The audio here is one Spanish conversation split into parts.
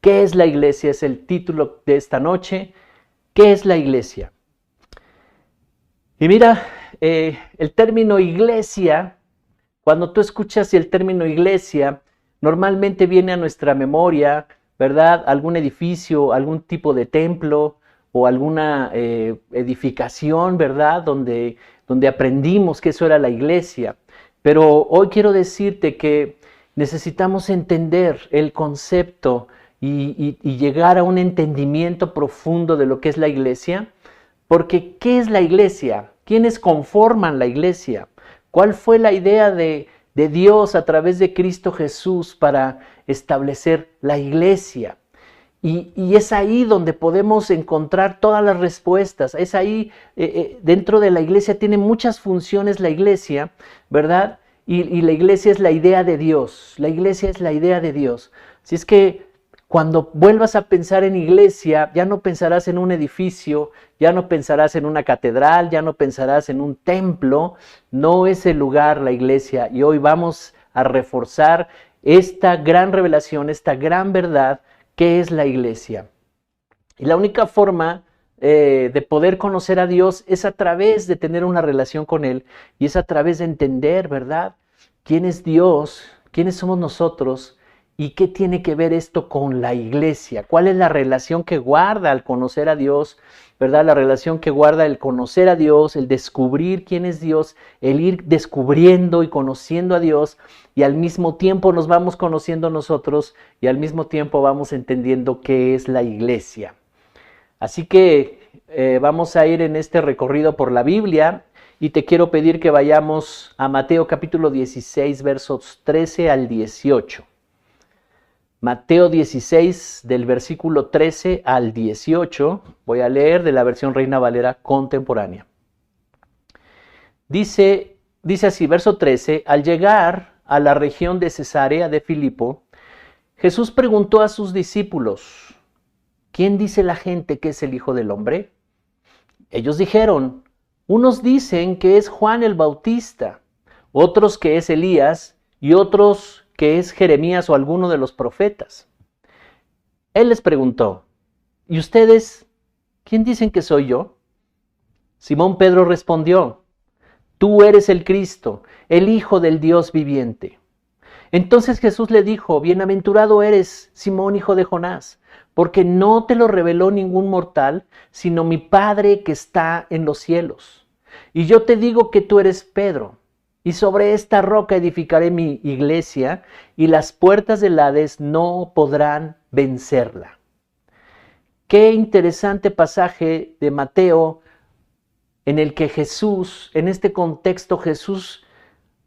¿Qué es la iglesia? Es el título de esta noche. ¿Qué es la iglesia? Y mira, el término iglesia, cuando tú escuchas el término iglesia, normalmente viene a nuestra memoria, ¿verdad? Algún edificio, algún tipo de templo o alguna edificación, ¿verdad? Donde aprendimos que eso era la iglesia. Pero hoy quiero decirte que necesitamos entender el concepto y llegar a un entendimiento profundo de lo que es la iglesia. Porque, ¿qué es la iglesia? ¿Quiénes conforman la iglesia? ¿Cuál fue la idea de Dios a través de Cristo Jesús para establecer la iglesia? Y es ahí donde podemos encontrar todas las respuestas. Es ahí, dentro de la iglesia, tiene muchas funciones la iglesia, ¿verdad? Y la iglesia es la idea de Dios. La iglesia es la idea de Dios. Si es que cuando vuelvas a pensar en iglesia, ya no pensarás en un edificio, ya no pensarás en una catedral, ya no pensarás en un templo. No es el lugar la iglesia. Y hoy vamos a reforzar esta gran revelación, esta gran verdad que es la iglesia. Y la única forma de poder conocer a Dios es a través de tener una relación con Él y es a través de entender, ¿verdad? ¿Quién es Dios? ¿Quiénes somos nosotros? ¿Y qué tiene que ver esto con la iglesia? ¿Cuál es la relación que guarda al conocer a Dios? ¿Verdad? La relación que guarda el conocer a Dios, el descubrir quién es Dios, el ir descubriendo y conociendo a Dios, y al mismo tiempo nos vamos conociendo nosotros y al mismo tiempo vamos entendiendo qué es la iglesia. Así que vamos a ir en este recorrido por la Biblia y te quiero pedir que vayamos a Mateo capítulo 16, versos 13 al 18. Mateo 16, del versículo 13 al 18, voy a leer de la versión Reina Valera contemporánea. Dice así, verso 13, al llegar a la región de Cesarea de Filipo, Jesús preguntó a sus discípulos, ¿quién dice la gente que es el Hijo del Hombre? Ellos dijeron, unos dicen que es Juan el Bautista, otros que es Elías y otros que es Jeremías o alguno de los profetas. Él les preguntó, ¿y ustedes quién dicen que soy yo? Simón Pedro respondió, tú eres el Cristo, el Hijo del Dios viviente. Entonces Jesús le dijo, bienaventurado eres, Simón, hijo de Jonás, porque no te lo reveló ningún mortal, sino mi Padre que está en los cielos. Y yo te digo que tú eres Pedro, y sobre esta roca edificaré mi iglesia, y las puertas del Hades no podrán vencerla. Qué interesante pasaje de Mateo en el que Jesús, en este contexto, Jesús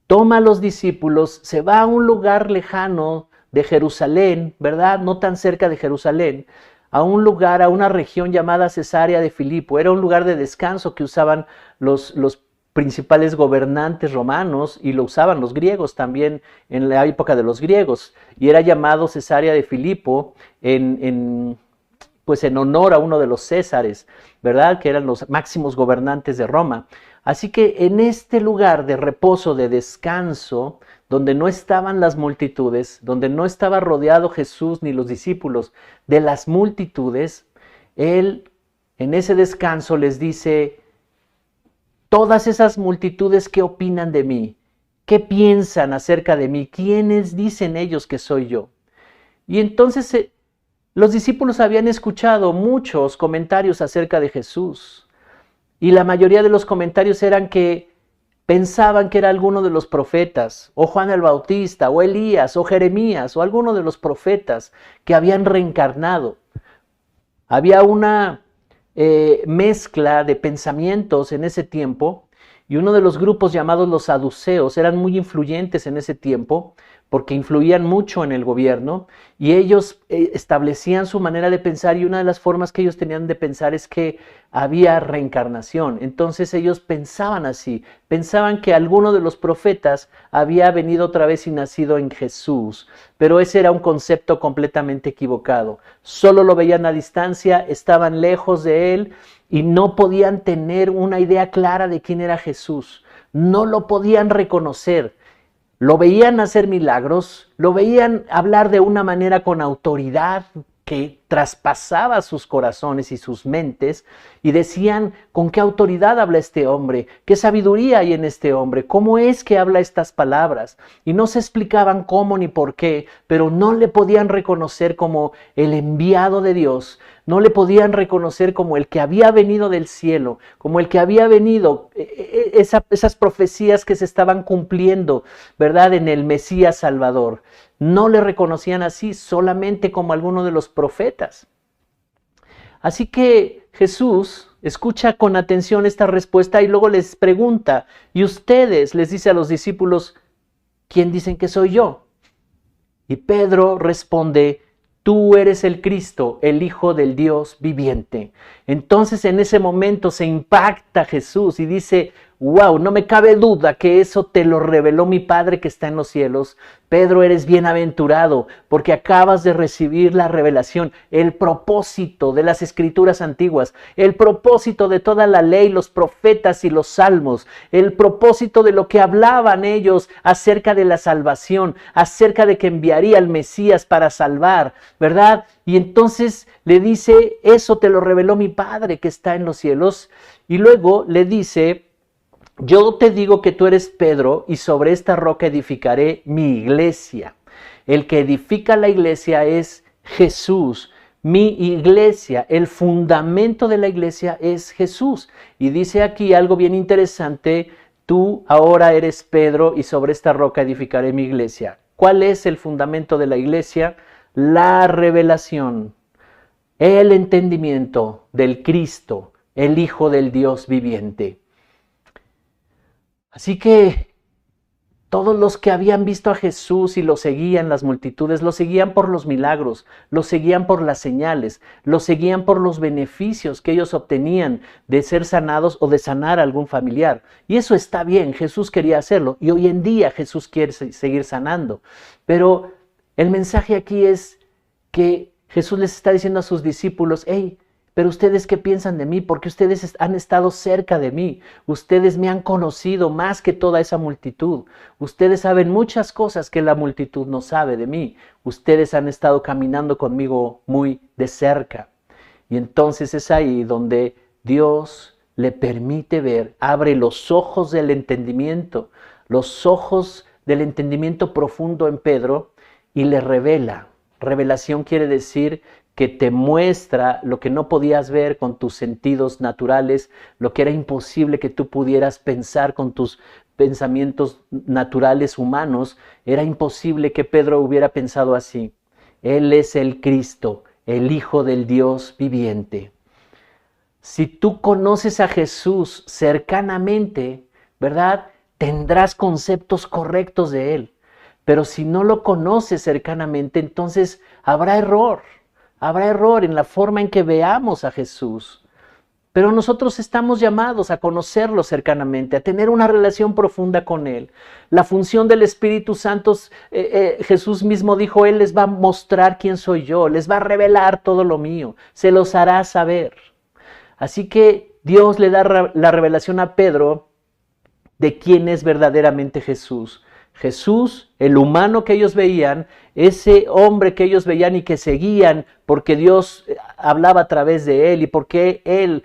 toma a los discípulos, se va a un lugar lejano de Jerusalén, ¿verdad? No tan cerca de Jerusalén, a un lugar, a una región llamada Cesarea de Filipo. Era un lugar de descanso que usaban los principales gobernantes romanos y lo usaban los griegos también en la época de los griegos. Y era llamado Cesarea de Filipo pues en honor a uno de los césares, ¿verdad? Que eran los máximos gobernantes de Roma. Así que en este lugar de reposo, de descanso, donde no estaban las multitudes, donde no estaba rodeado Jesús ni los discípulos de las multitudes, Él en ese descanso les dice, todas esas multitudes, ¿qué opinan de mí? ¿Qué piensan acerca de mí? ¿Quiénes dicen ellos que soy yo? Y entonces los discípulos habían escuchado muchos comentarios acerca de Jesús. Y la mayoría de los comentarios eran que pensaban que era alguno de los profetas, o Juan el Bautista, o Elías, o Jeremías, o alguno de los profetas que habían reencarnado. Había una mezcla de pensamientos en ese tiempo, y uno de los grupos llamados los saduceos eran muy influyentes en ese tiempo, porque influían mucho en el gobierno, y ellos establecían su manera de pensar, y una de las formas que ellos tenían de pensar es que había reencarnación. Entonces ellos pensaban así, pensaban que alguno de los profetas había venido otra vez y nacido en Jesús, pero ese era un concepto completamente equivocado. Solo lo veían a distancia, estaban lejos de él y no podían tener una idea clara de quién era Jesús, no lo podían reconocer. Lo veían hacer milagros, lo veían hablar de una manera con autoridad, que traspasaba sus corazones y sus mentes, y decían: ¿con qué autoridad habla este hombre? ¿Qué sabiduría hay en este hombre? ¿Cómo es que habla estas palabras? Y no se explicaban cómo ni por qué, pero no le podían reconocer como el enviado de Dios, no le podían reconocer como el que había venido del cielo, como el que había venido, esas profecías que se estaban cumpliendo, ¿verdad?, en el Mesías Salvador. No le reconocían así, solamente como alguno de los profetas. Así que Jesús escucha con atención esta respuesta y luego les pregunta: ¿y ustedes? Les dice a los discípulos: ¿quién dicen que soy yo? Y Pedro responde: tú eres el Cristo, el Hijo del Dios viviente. Entonces en ese momento se impacta Jesús y dice: wow, no me cabe duda que eso te lo reveló mi Padre que está en los cielos. Pedro, eres bienaventurado porque acabas de recibir la revelación, el propósito de las escrituras antiguas, el propósito de toda la ley, los profetas y los salmos, el propósito de lo que hablaban ellos acerca de la salvación, acerca de que enviaría al Mesías para salvar, ¿verdad? Y entonces le dice: eso te lo reveló mi Padre que está en los cielos. Y luego le dice: yo te digo que tú eres Pedro, y sobre esta roca edificaré mi iglesia. El que edifica la iglesia es Jesús. Mi iglesia, el fundamento de la iglesia es Jesús. Y dice aquí algo bien interesante: tú ahora eres Pedro, y sobre esta roca edificaré mi iglesia. ¿Cuál es el fundamento de la iglesia? La revelación, el entendimiento del Cristo, el Hijo del Dios viviente. Así que todos los que habían visto a Jesús y lo seguían, las multitudes, lo seguían por los milagros, lo seguían por las señales, lo seguían por los beneficios que ellos obtenían de ser sanados o de sanar a algún familiar. Y eso está bien, Jesús quería hacerlo, y hoy en día Jesús quiere seguir sanando. Pero el mensaje aquí es que Jesús les está diciendo a sus discípulos: hey, pero ustedes, ¿qué piensan de mí? Porque ustedes han estado cerca de mí. Ustedes me han conocido más que toda esa multitud. Ustedes saben muchas cosas que la multitud no sabe de mí. Ustedes han estado caminando conmigo muy de cerca. Y entonces es ahí donde Dios le permite ver, abre los ojos del entendimiento profundo en Pedro, y le revela. Revelación quiere decir que te muestra lo que no podías ver con tus sentidos naturales, lo que era imposible que tú pudieras pensar con tus pensamientos naturales humanos. Era imposible que Pedro hubiera pensado así. Él es el Cristo, el Hijo del Dios viviente. Si tú conoces a Jesús cercanamente, ¿verdad?, tendrás conceptos correctos de Él. Pero si no lo conoces cercanamente, entonces habrá error. Habrá error en la forma en que veamos a Jesús. Pero nosotros estamos llamados a conocerlo cercanamente, a tener una relación profunda con Él. La función del Espíritu Santo, Jesús mismo dijo: Él les va a mostrar quién soy yo, les va a revelar todo lo mío, se los hará saber. Así que Dios le da la revelación a Pedro de quién es verdaderamente Jesús. Jesús, el humano que ellos veían, ese hombre que ellos veían y que seguían porque Dios hablaba a través de él y porque él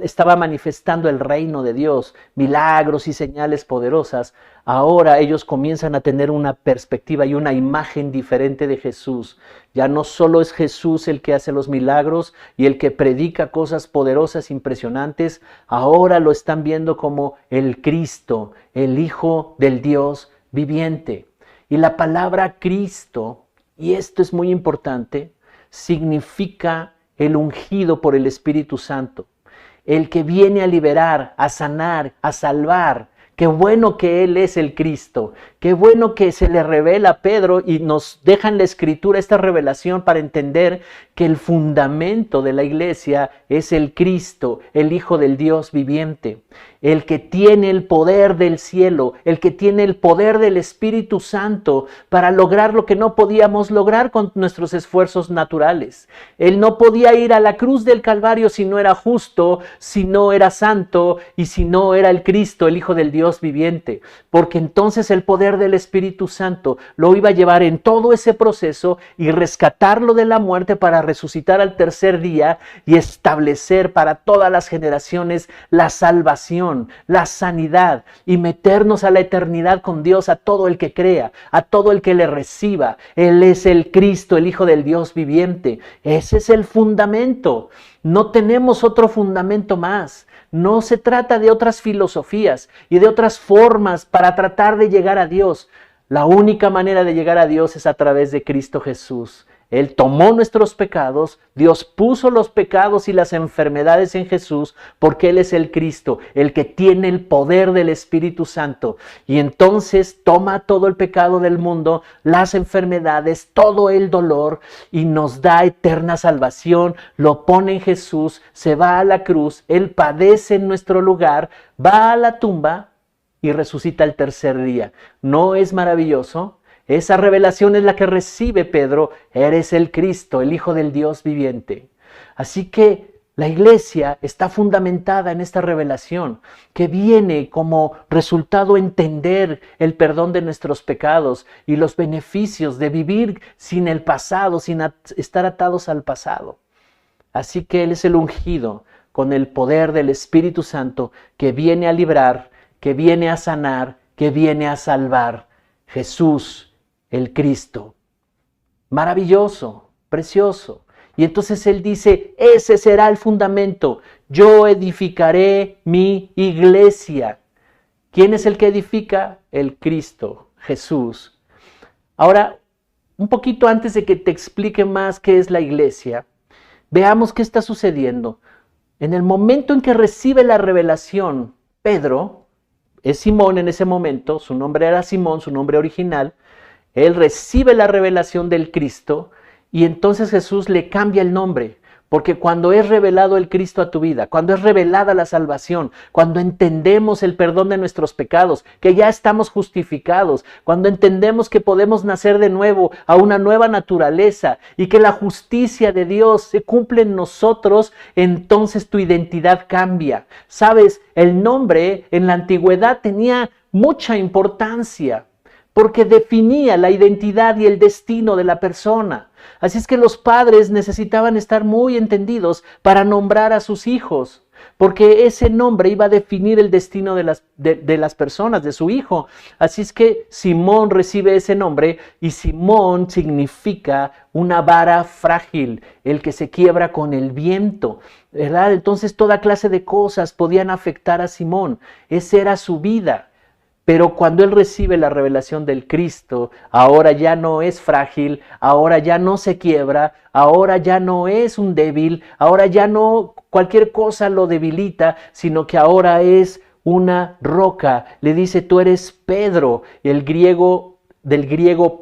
estaba manifestando el reino de Dios, milagros y señales poderosas. Ahora ellos comienzan a tener una perspectiva y una imagen diferente de Jesús. Ya no solo es Jesús el que hace los milagros y el que predica cosas poderosas, impresionantes. Ahora lo están viendo como el Cristo, el Hijo del Dios viviente. Y la palabra Cristo, y esto es muy importante, significa el ungido por el Espíritu Santo, el que viene a liberar, a sanar, a salvar. Qué bueno que Él es el Cristo, qué bueno que se le revela a Pedro y nos deja en la Escritura esta revelación para entender que el fundamento de la iglesia es el Cristo, el Hijo del Dios viviente, el que tiene el poder del cielo, el que tiene el poder del Espíritu Santo para lograr lo que no podíamos lograr con nuestros esfuerzos naturales. Él no podía ir a la cruz del Calvario si no era justo, si no era santo y si no era el Cristo, el Hijo del Dios Dios viviente, porque entonces el poder del Espíritu Santo lo iba a llevar en todo ese proceso y rescatarlo de la muerte para resucitar al tercer día y establecer para todas las generaciones la salvación, la sanidad y meternos a la eternidad con Dios a todo el que crea, a todo el que le reciba. Él es el Cristo, el Hijo del Dios viviente. Ese es el fundamento. No tenemos otro fundamento más. No se trata de otras filosofías y de otras formas para tratar de llegar a Dios. La única manera de llegar a Dios es a través de Cristo Jesús. Él tomó nuestros pecados, Dios puso los pecados y las enfermedades en Jesús, porque Él es el Cristo, el que tiene el poder del Espíritu Santo. Y entonces toma todo el pecado del mundo, las enfermedades, todo el dolor, y nos da eterna salvación, lo pone en Jesús, se va a la cruz, Él padece en nuestro lugar, va a la tumba y resucita el tercer día. ¿No es maravilloso? Esa revelación es la que recibe Pedro. Eres el Cristo, el Hijo del Dios viviente. Así que la iglesia está fundamentada en esta revelación, que viene como resultado entender el perdón de nuestros pecados y los beneficios de vivir sin el pasado, sin estar atados al pasado. Así que Él es el ungido con el poder del Espíritu Santo que viene a librar, que viene a sanar, que viene a salvar. Jesús, el Cristo. Maravilloso, precioso. Y entonces Él dice, ese será el fundamento. Yo edificaré mi iglesia. ¿Quién es el que edifica? El Cristo, Jesús. Ahora, un poquito antes de que te explique más qué es la iglesia, veamos qué está sucediendo. En el momento en que recibe la revelación, Pedro, es Simón en ese momento, su nombre era Simón, su nombre original, él recibe la revelación del Cristo y entonces Jesús le cambia el nombre. Porque cuando es revelado el Cristo a tu vida, cuando es revelada la salvación, cuando entendemos el perdón de nuestros pecados, que ya estamos justificados, cuando entendemos que podemos nacer de nuevo a una nueva naturaleza y que la justicia de Dios se cumple en nosotros, entonces tu identidad cambia. Sabes, el nombre en la antigüedad tenía mucha importancia, porque definía la identidad y el destino de la persona. Así es que los padres necesitaban estar muy entendidos para nombrar a sus hijos, porque ese nombre iba a definir el destino de las personas, de su hijo. Así es que Simón recibe ese nombre y Simón significa una vara frágil, el que se quiebra con el viento, ¿verdad? Entonces toda clase de cosas podían afectar a Simón. Esa era su vida. Pero cuando él recibe la revelación del Cristo, ahora ya no es frágil, ahora ya no se quiebra, ahora ya no es un débil, ahora ya no cualquier cosa lo debilita, sino que ahora es una roca. Le dice, tú eres Pedro, del griego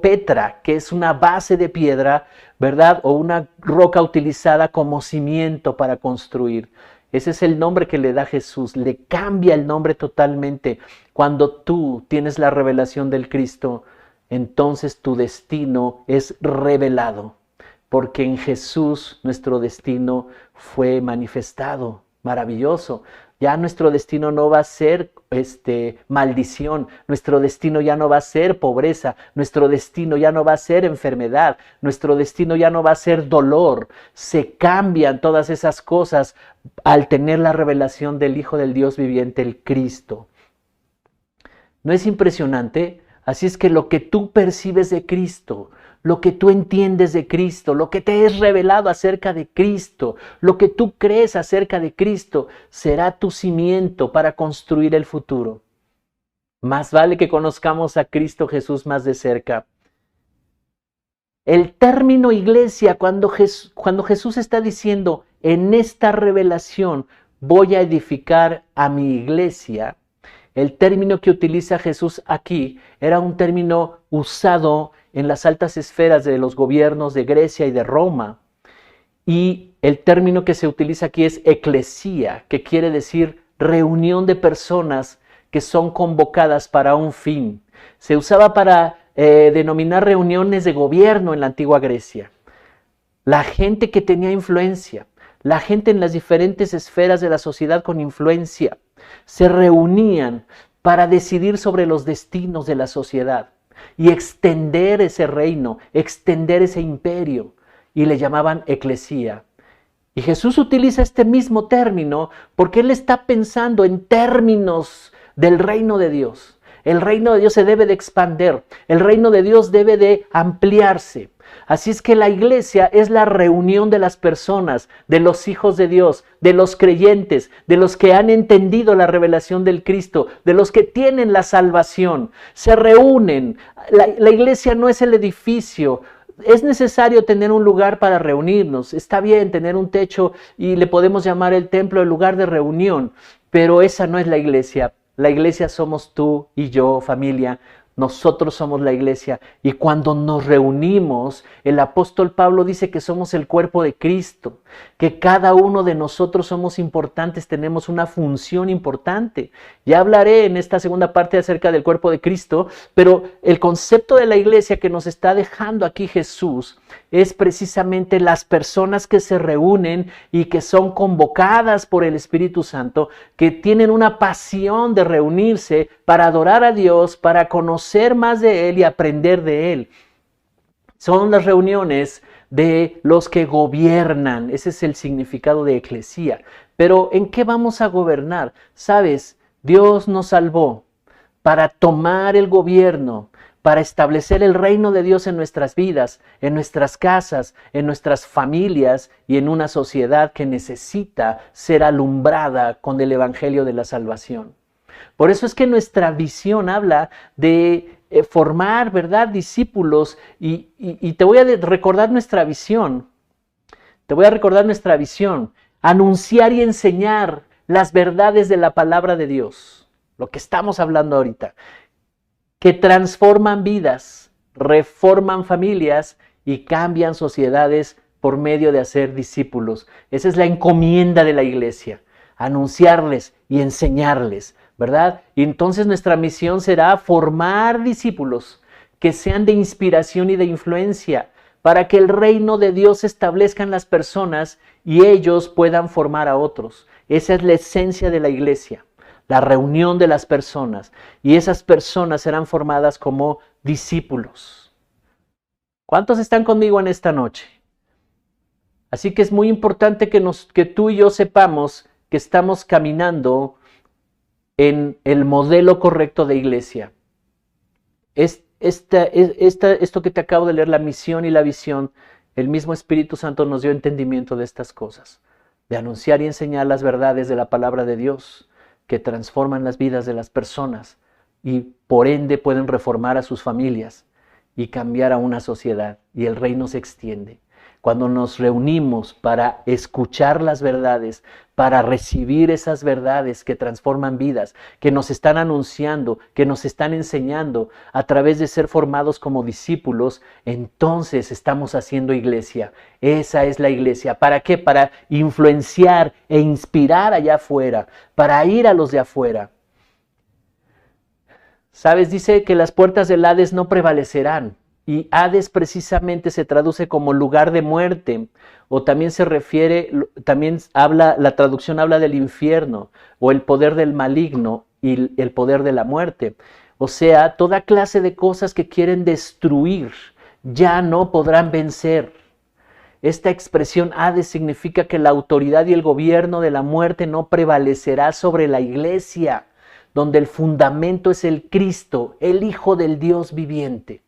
Petra, que es una base de piedra, ¿verdad? O una roca utilizada como cimiento para construir. Ese es el nombre que le da Jesús, le cambia el nombre totalmente. Cuando tú tienes la revelación del Cristo, entonces tu destino es revelado, porque en Jesús nuestro destino fue manifestado. Maravilloso. Ya nuestro destino no va a ser maldición, nuestro destino ya no va a ser pobreza, nuestro destino ya no va a ser enfermedad, nuestro destino ya no va a ser dolor. Se cambian todas esas cosas al tener la revelación del Hijo del Dios viviente, el Cristo. ¿No es impresionante? Así es que lo que tú percibes de Cristo, lo que tú entiendes de Cristo, lo que te es revelado acerca de Cristo, lo que tú crees acerca de Cristo, será tu cimiento para construir el futuro. Más vale que conozcamos a Cristo Jesús más de cerca. El término iglesia, cuando Jesús está diciendo, en esta revelación voy a edificar a mi iglesia, el término que utiliza Jesús aquí era un término usado en las altas esferas de los gobiernos de Grecia y de Roma. Y el término que se utiliza aquí es eclesía, que quiere decir reunión de personas que son convocadas para un fin. Se usaba para denominar reuniones de gobierno en la antigua Grecia. La gente que tenía influencia, la gente en las diferentes esferas de la sociedad con influencia, se reunían para decidir sobre los destinos de la sociedad y extender ese reino, extender ese imperio. Y le llamaban eclesía. Y Jesús utiliza este mismo término porque Él está pensando en términos del reino de Dios. El reino de Dios se debe de expandir, el reino de Dios debe de ampliarse. Así es que la iglesia es la reunión de las personas, de los hijos de Dios, de los creyentes, de los que han entendido la revelación del Cristo, de los que tienen la salvación. Se reúnen. La iglesia no es el edificio. Es necesario tener un lugar para reunirnos. Está bien tener un techo y le podemos llamar el templo el lugar de reunión, pero esa no es la iglesia. La iglesia somos tú y yo, familia. Nosotros somos la iglesia y cuando nos reunimos, el apóstol Pablo dice que somos el cuerpo de Cristo, que cada uno de nosotros somos importantes, tenemos una función importante. Ya hablaré en esta segunda parte acerca del cuerpo de Cristo, pero el concepto de la iglesia que nos está dejando aquí Jesús es precisamente las personas que se reúnen y que son convocadas por el Espíritu Santo, que tienen una pasión de reunirse para adorar a Dios, para conocer más de Él y aprender de Él. Son las reuniones de los que gobiernan. Ese es el significado de eclesía. Pero ¿en qué vamos a gobernar? ¿Sabes? Dios nos salvó para tomar el gobierno, para establecer el reino de Dios en nuestras vidas, en nuestras casas, en nuestras familias y en una sociedad que necesita ser alumbrada con el evangelio de la salvación. Por eso es que nuestra visión habla de formar, ¿verdad?, discípulos y te voy a recordar nuestra visión. Te voy a recordar nuestra visión. Anunciar y enseñar las verdades de la palabra de Dios. Lo que estamos hablando ahorita. Que transforman vidas, reforman familias y cambian sociedades por medio de hacer discípulos. Esa es la encomienda de la iglesia. Anunciarles y enseñarles, ¿verdad? Y entonces nuestra misión será formar discípulos que sean de inspiración y de influencia para que el reino de Dios se establezca en las personas y ellos puedan formar a otros. Esa es la esencia de la iglesia, la reunión de las personas, y esas personas serán formadas como discípulos. ¿Cuántos están conmigo en esta noche? Así que es muy importante que tú y yo sepamos que estamos caminando en el modelo correcto de iglesia. Esto que te acabo de leer, la misión y la visión, el mismo Espíritu Santo nos dio entendimiento de estas cosas, de anunciar y enseñar las verdades de la palabra de Dios, que transforman las vidas de las personas y por ende pueden reformar a sus familias y cambiar a una sociedad, y el reino se extiende. Cuando nos reunimos para escuchar las verdades, para recibir esas verdades que transforman vidas, que nos están anunciando, que nos están enseñando a través de ser formados como discípulos, entonces estamos haciendo iglesia. Esa es la iglesia. ¿Para qué? Para influenciar e inspirar allá afuera, para ir a los de afuera. ¿Sabes? Dice que las puertas del Hades no prevalecerán. Y Hades precisamente se traduce como lugar de muerte, o también se refiere, la traducción habla del infierno, o el poder del maligno y el poder de la muerte. O sea, toda clase de cosas que quieren destruir ya no podrán vencer. Esta expresión Hades significa que la autoridad y el gobierno de la muerte no prevalecerá sobre la iglesia, donde el fundamento es el Cristo, el Hijo del Dios viviente.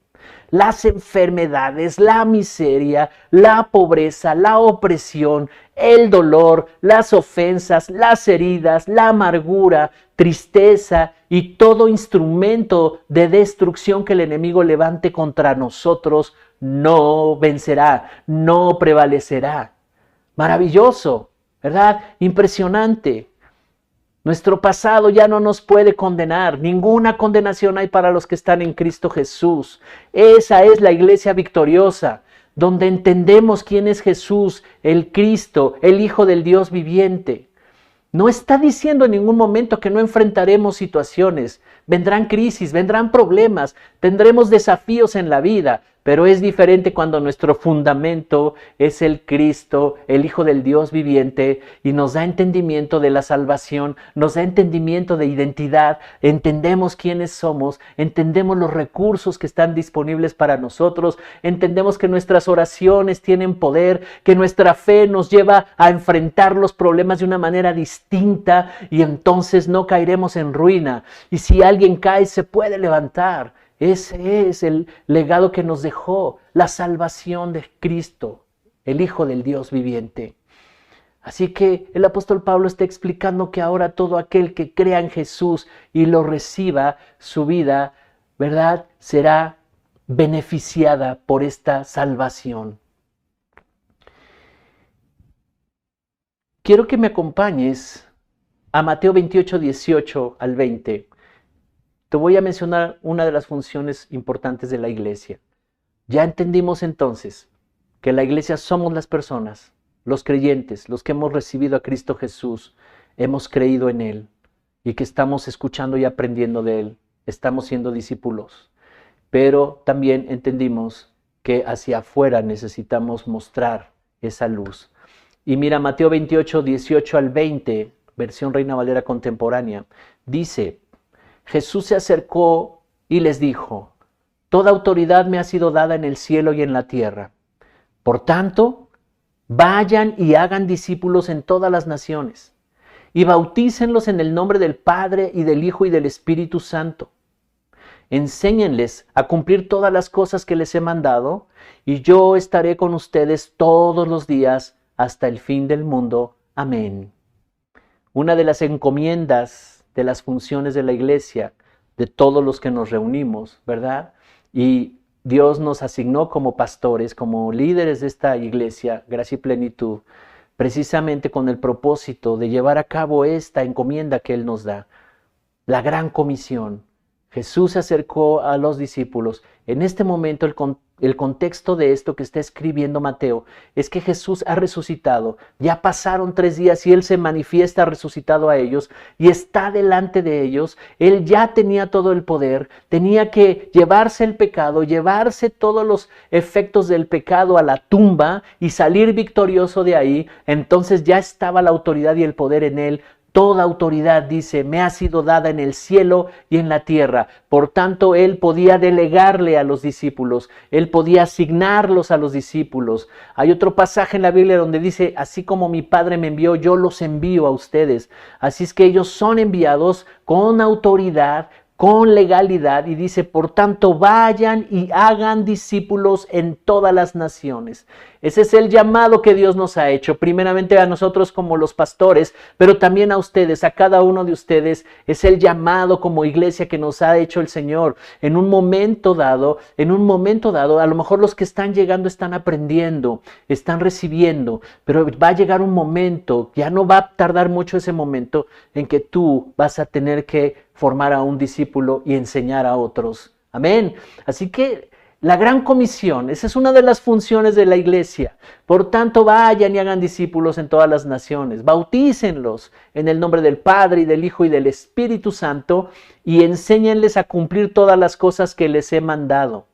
Las enfermedades, la miseria, la pobreza, la opresión, el dolor, las ofensas, las heridas, la amargura, tristeza y todo instrumento de destrucción que el enemigo levante contra nosotros no vencerá, no prevalecerá. Maravilloso, ¿verdad? Impresionante. Nuestro pasado ya no nos puede condenar. Ninguna condenación hay para los que están en Cristo Jesús. Esa es la iglesia victoriosa, donde entendemos quién es Jesús, el Cristo, el Hijo del Dios viviente. No está diciendo en ningún momento que no enfrentaremos situaciones. Vendrán crisis, vendrán problemas, tendremos desafíos en la vida, pero es diferente cuando nuestro fundamento es el Cristo, el Hijo del Dios viviente, y nos da entendimiento de la salvación, nos da entendimiento de identidad, entendemos quiénes somos, entendemos los recursos que están disponibles para nosotros, entendemos que nuestras oraciones tienen poder, que nuestra fe nos lleva a enfrentar los problemas de una manera distinta y entonces no caeremos en ruina. Y si alguien cae, se puede levantar. Ese es el legado que nos dejó la salvación de Cristo, el Hijo del Dios viviente. Así que el apóstol Pablo está explicando que ahora todo aquel que crea en Jesús y lo reciba, su vida, ¿verdad?, será beneficiada por esta salvación. Quiero que me acompañes a Mateo 28, 18 al 20. Te voy a mencionar una de las funciones importantes de la iglesia. Ya entendimos entonces que la iglesia somos las personas, los creyentes, los que hemos recibido a Cristo Jesús, hemos creído en Él y que estamos escuchando y aprendiendo de Él, estamos siendo discípulos. Pero también entendimos que hacia afuera necesitamos mostrar esa luz. Y mira, Mateo 28, 18 al 20, versión Reina Valera contemporánea, dice: Jesús se acercó y les dijo: toda autoridad me ha sido dada en el cielo y en la tierra. Por tanto, vayan y hagan discípulos en todas las naciones, y bautícenlos en el nombre del Padre y del Hijo y del Espíritu Santo. Enséñenles a cumplir todas las cosas que les he mandado, y yo estaré con ustedes todos los días hasta el fin del mundo. Amén. Una de las encomiendas, de las funciones de la iglesia, de todos los que nos reunimos, ¿verdad? Y Dios nos asignó como pastores, como líderes de esta iglesia, Gracia y Plenitud, precisamente con el propósito de llevar a cabo esta encomienda que Él nos da, la gran comisión. Jesús se acercó a los discípulos. En este momento el contexto de esto que está escribiendo Mateo es que Jesús ha resucitado. Ya pasaron 3 días y Él se manifiesta resucitado a ellos y está delante de ellos. Él ya tenía todo el poder, tenía que llevarse el pecado, llevarse todos los efectos del pecado a la tumba y salir victorioso de ahí. Entonces ya estaba la autoridad y el poder en Él. Toda autoridad, dice, me ha sido dada en el cielo y en la tierra. Por tanto, Él podía delegarle a los discípulos. Él podía asignarlos a los discípulos. Hay otro pasaje en la Biblia donde dice: así como mi Padre me envió, yo los envío a ustedes. Así es que ellos son enviados con autoridad, con legalidad, y dice: por tanto, vayan y hagan discípulos en todas las naciones. Ese es el llamado que Dios nos ha hecho, primeramente a nosotros como los pastores, pero también a ustedes, a cada uno de ustedes. Es el llamado como iglesia que nos ha hecho el Señor. En un momento dado, a lo mejor los que están llegando están aprendiendo, están recibiendo, pero va a llegar un momento, ya no va a tardar mucho ese momento, en que tú vas a tener que formar a un discípulo y enseñar a otros. Amén. Así que la gran comisión, esa es una de las funciones de la iglesia. Por tanto, vayan y hagan discípulos en todas las naciones. Bautícenlos en el nombre del Padre y del Hijo y del Espíritu Santo y enséñenles a cumplir todas las cosas que les he mandado.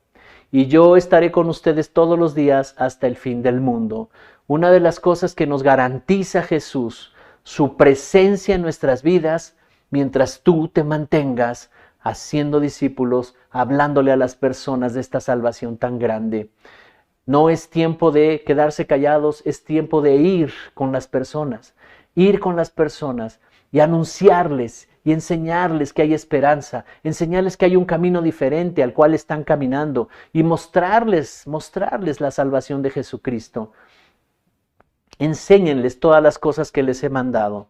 Y yo estaré con ustedes todos los días hasta el fin del mundo. Una de las cosas que nos garantiza Jesús, su presencia en nuestras vidas, mientras tú te mantengas haciendo discípulos, hablándole a las personas de esta salvación tan grande. No es tiempo de quedarse callados, es tiempo de ir con las personas y anunciarles y enseñarles que hay esperanza, enseñarles que hay un camino diferente al cual están caminando y mostrarles la salvación de Jesucristo. Enséñenles todas las cosas que les he mandado.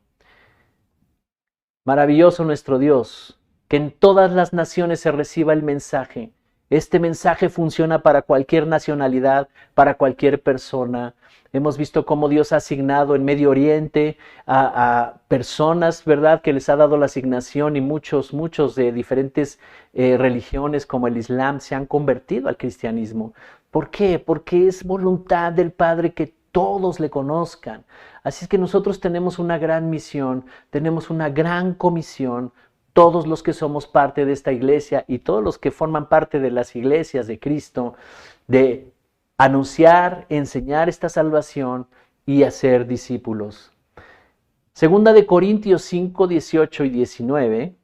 Maravilloso nuestro Dios, que en todas las naciones se reciba el mensaje. Este mensaje funciona para cualquier nacionalidad, para cualquier persona. Hemos visto cómo Dios ha asignado en Medio Oriente a personas, ¿verdad?, que les ha dado la asignación, y muchos de diferentes religiones como el Islam se han convertido al cristianismo. ¿Por qué? Porque es voluntad del Padre que todos le conozcan. Así es que nosotros tenemos una gran misión, tenemos una gran comisión todos los que somos parte de esta iglesia y todos los que forman parte de las iglesias de Cristo, de anunciar, enseñar esta salvación y hacer discípulos. Segunda de Corintios 5, 18 y 19.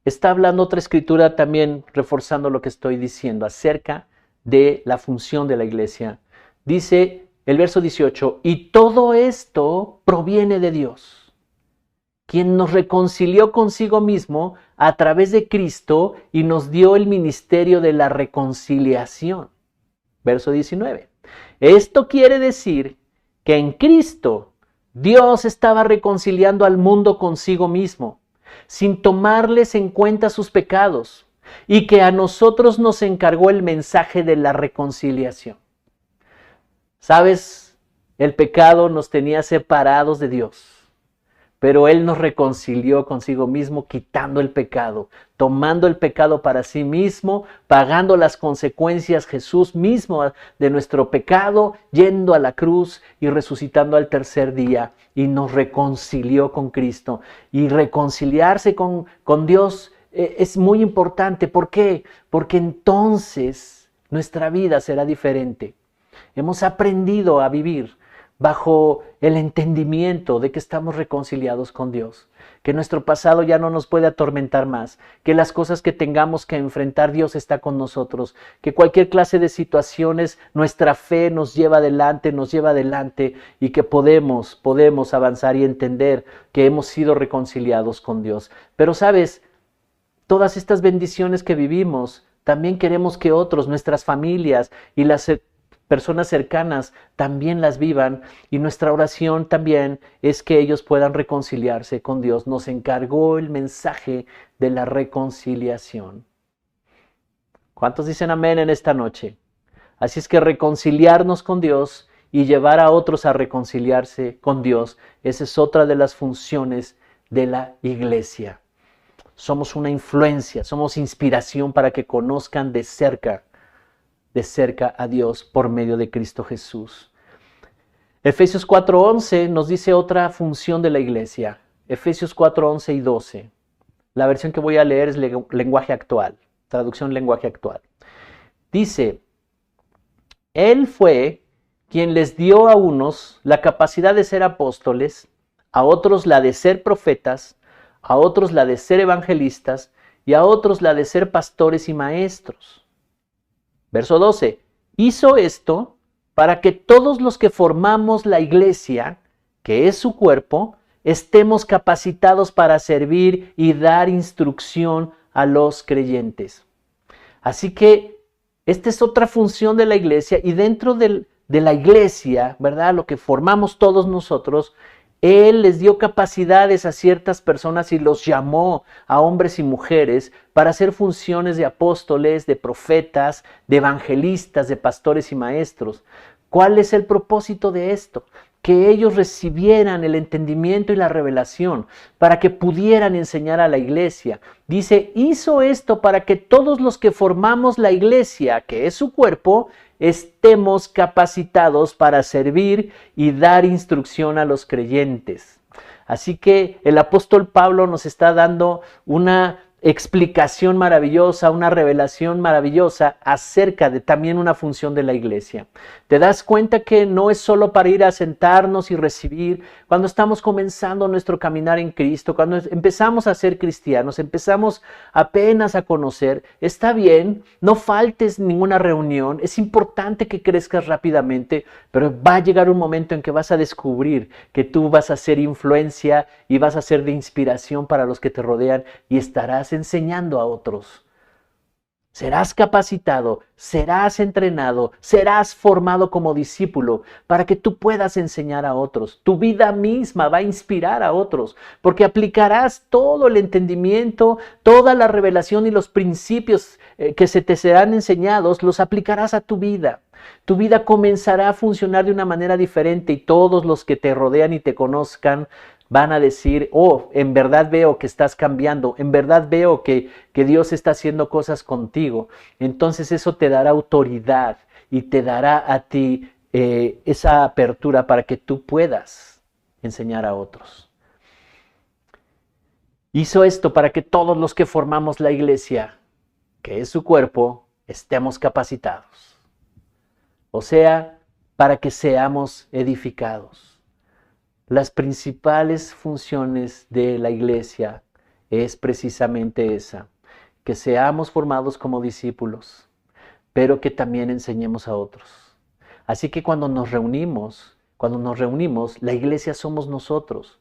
Está hablando otra escritura también reforzando lo que estoy diciendo acerca de la función de la iglesia. Dice el verso 18, y todo esto proviene de Dios, quien nos reconcilió consigo mismo a través de Cristo y nos dio el ministerio de la reconciliación. Verso 19. Esto quiere decir que en Cristo Dios estaba reconciliando al mundo consigo mismo, sin tomarles en cuenta sus pecados, y que a nosotros nos encargó el mensaje de la reconciliación. ¿Sabes? El pecado nos tenía separados de Dios, pero Él nos reconcilió consigo mismo, quitando el pecado, tomando el pecado para sí mismo, pagando las consecuencias Jesús mismo de nuestro pecado, yendo a la cruz y resucitando al tercer día, y nos reconcilió con Cristo. Y reconciliarse con Dios es muy importante. ¿Por qué? Porque entonces nuestra vida será diferente. Hemos aprendido a vivir bajo el entendimiento de que estamos reconciliados con Dios, que nuestro pasado ya no nos puede atormentar más, que las cosas que tengamos que enfrentar, Dios está con nosotros, que cualquier clase de situaciones, nuestra fe nos lleva adelante y que podemos avanzar y entender que hemos sido reconciliados con Dios. Pero sabes, todas estas bendiciones que vivimos, también queremos que otros, nuestras familias y las personas cercanas también las vivan, y nuestra oración también es que ellos puedan reconciliarse con Dios. Nos encargó el mensaje de la reconciliación. ¿Cuántos dicen amén en esta noche? Así es que reconciliarnos con Dios y llevar a otros a reconciliarse con Dios, esa es otra de las funciones de la iglesia. Somos una influencia, somos inspiración para que conozcan de cerca a Dios por medio de Cristo Jesús. Efesios 4:11 nos dice otra función de la iglesia. Efesios 4:11 y 12. La versión que voy a leer es lenguaje actual, traducción lenguaje actual. Dice, Él fue quien les dio a unos la capacidad de ser apóstoles, a otros la de ser profetas, a otros la de ser evangelistas y a otros la de ser pastores y maestros. Verso 12, hizo esto para que todos los que formamos la iglesia, que es su cuerpo, estemos capacitados para servir y dar instrucción a los creyentes. Así que esta es otra función de la iglesia, y dentro de la iglesia, ¿verdad? Lo que formamos todos nosotros, Él les dio capacidades a ciertas personas y los llamó a hombres y mujeres para hacer funciones de apóstoles, de profetas, de evangelistas, de pastores y maestros. ¿Cuál es el propósito de esto? Que ellos recibieran el entendimiento y la revelación para que pudieran enseñar a la iglesia. Dice, hizo esto para que todos los que formamos la iglesia, que es su cuerpo, estemos capacitados para servir y dar instrucción a los creyentes. Así que el apóstol Pablo nos está dando una explicación maravillosa, una revelación maravillosa acerca de también una función de la iglesia. Te das cuenta que no es solo para ir a sentarnos y recibir. Cuando estamos comenzando nuestro caminar en Cristo, cuando empezamos a ser cristianos, empezamos apenas a conocer, está bien, no faltes ninguna reunión, es importante que crezcas rápidamente, pero va a llegar un momento en que vas a descubrir que tú vas a ser influencia y vas a ser de inspiración para los que te rodean y estarás enseñando a otros. Serás capacitado, serás entrenado, serás formado como discípulo para que tú puedas enseñar a otros. Tu vida misma va a inspirar a otros porque aplicarás todo el entendimiento, toda la revelación y los principios que se te serán enseñados, los aplicarás a tu vida. Tu vida comenzará a funcionar de una manera diferente y todos los que te rodean y te conozcan van a decir, oh, en verdad veo que estás cambiando, en verdad veo que Dios está haciendo cosas contigo. Entonces eso te dará autoridad y te dará a ti esa apertura para que tú puedas enseñar a otros. hizo esto para que todos los que formamos la iglesia, que es su cuerpo, estemos capacitados. O sea, para que seamos edificados. Las principales funciones de la iglesia es precisamente esa, que seamos formados como discípulos, pero que también enseñemos a otros. Así que cuando nos reunimos, la iglesia somos nosotros.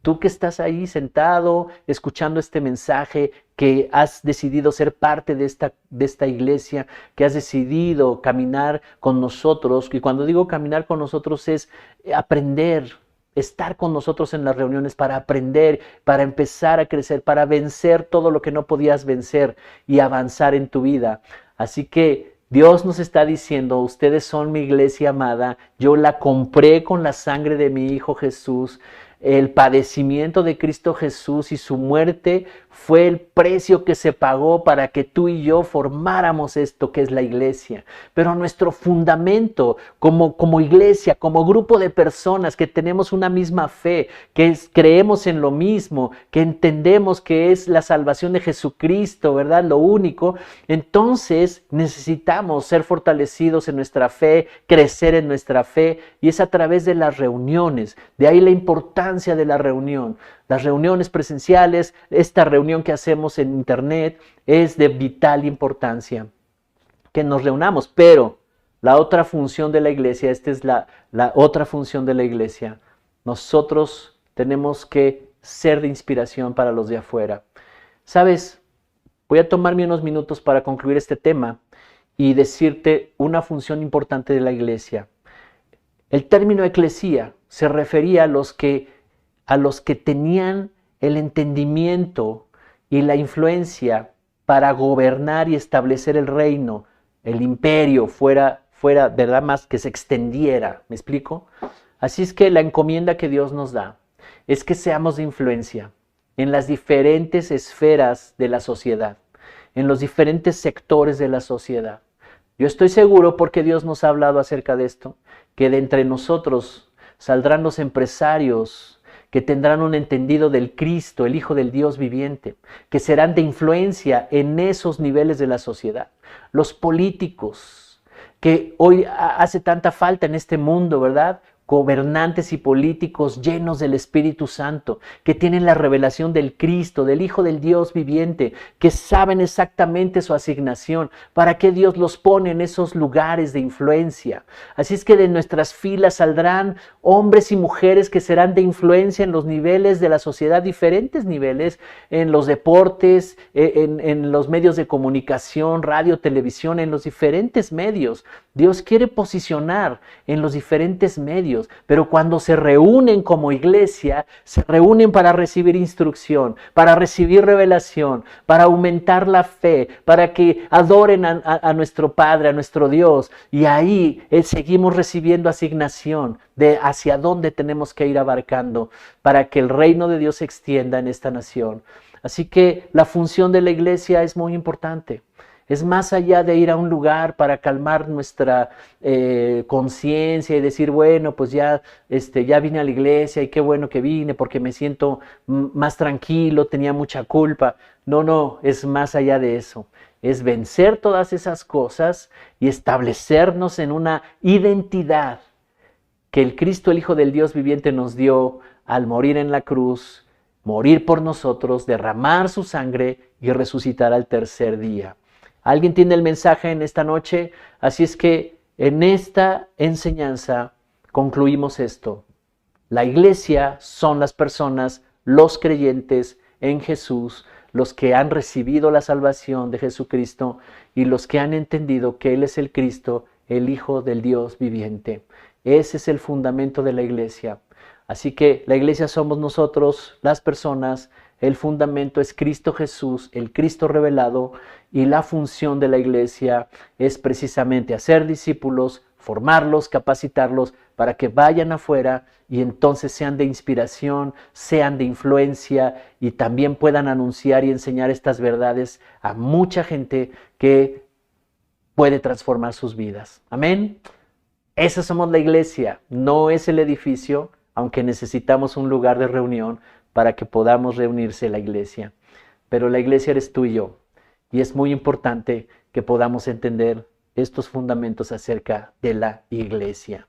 Tú que estás ahí sentado, escuchando este mensaje, que has decidido ser parte de esta iglesia, que has decidido caminar con nosotros, y cuando digo caminar con nosotros es aprender, estar con nosotros en las reuniones para aprender, para empezar a crecer, para vencer todo lo que no podías vencer y avanzar en tu vida. Así que Dios nos está diciendo, ustedes son mi iglesia amada, yo la compré con la sangre de mi Hijo Jesús. El padecimiento de Cristo Jesús y su muerte fue el precio que se pagó para que tú y yo formáramos esto que es la iglesia. Pero nuestro fundamento como iglesia, como grupo de personas que tenemos una misma fe, que creemos en lo mismo, que entendemos que es la salvación de Jesucristo, ¿verdad? Lo único. Entonces necesitamos ser fortalecidos en nuestra fe, crecer en nuestra fe, y es a través de las reuniones. De ahí la importancia de la reunión. Las reuniones presenciales, esta reunión que hacemos en internet, es de vital importancia que nos reunamos. Pero la otra función de la iglesia, esta es la otra función de la iglesia. Nosotros tenemos que ser de inspiración para los de afuera. ¿Sabes? Voy a tomarme unos minutos para concluir este tema y decirte una función importante de la iglesia. El término eclesía se refería a los que tenían el entendimiento y la influencia para gobernar y establecer el reino, el imperio fuera, ¿verdad? Más que se extendiera, ¿me explico? Así es que la encomienda que Dios nos da es que seamos de influencia en las diferentes esferas de la sociedad, en los diferentes sectores de la sociedad. Yo estoy seguro, porque Dios nos ha hablado acerca de esto, que de entre nosotros saldrán los empresarios que tendrán un entendido del Cristo, el Hijo del Dios viviente, que serán de influencia en esos niveles de la sociedad. Los políticos, que hoy hace tanta falta en este mundo, ¿verdad? Gobernantes y políticos llenos del Espíritu Santo, que tienen la revelación del Cristo, del Hijo del Dios viviente, que saben exactamente su asignación, para qué Dios los pone en esos lugares de influencia. Así es que de nuestras filas saldrán hombres y mujeres que serán de influencia en los niveles de la sociedad, diferentes niveles, en los deportes, en los medios de comunicación, radio, televisión, en los diferentes medios. Dios quiere posicionar en los diferentes medios, pero cuando se reúnen como iglesia, se reúnen para recibir instrucción, para recibir revelación, para aumentar la fe, para que adoren a nuestro Padre, a nuestro Dios, y ahí seguimos recibiendo asignación de hacia dónde tenemos que ir abarcando para que el reino de Dios se extienda en esta nación. Así que la función de la iglesia es muy importante. Es más allá de ir a un lugar para calmar nuestra conciencia y decir, bueno, pues ya vine a la iglesia y qué bueno que vine porque me siento más tranquilo, tenía mucha culpa. No, es más allá de eso. Es vencer todas esas cosas y establecernos en una identidad que el Cristo, el Hijo del Dios viviente, nos dio al morir en la cruz, morir por nosotros, derramar su sangre y resucitar al tercer día. ¿Alguien tiene el mensaje en esta noche? Así es que en esta enseñanza concluimos esto. La iglesia son las personas, los creyentes en Jesús, los que han recibido la salvación de Jesucristo y los que han entendido que Él es el Cristo, el Hijo del Dios viviente. Ese es el fundamento de la iglesia. Así que la iglesia somos nosotros, las personas. El fundamento es Cristo Jesús, el Cristo revelado, y la función de la iglesia es precisamente hacer discípulos, formarlos, capacitarlos para que vayan afuera y entonces sean de inspiración, sean de influencia y también puedan anunciar y enseñar estas verdades a mucha gente que puede transformar sus vidas. Amén. Esa somos la iglesia, no es el edificio, aunque necesitamos un lugar de reunión, para que podamos reunirse la iglesia. Pero la iglesia eres tú y yo. Y es muy importante que podamos entender estos fundamentos acerca de la iglesia.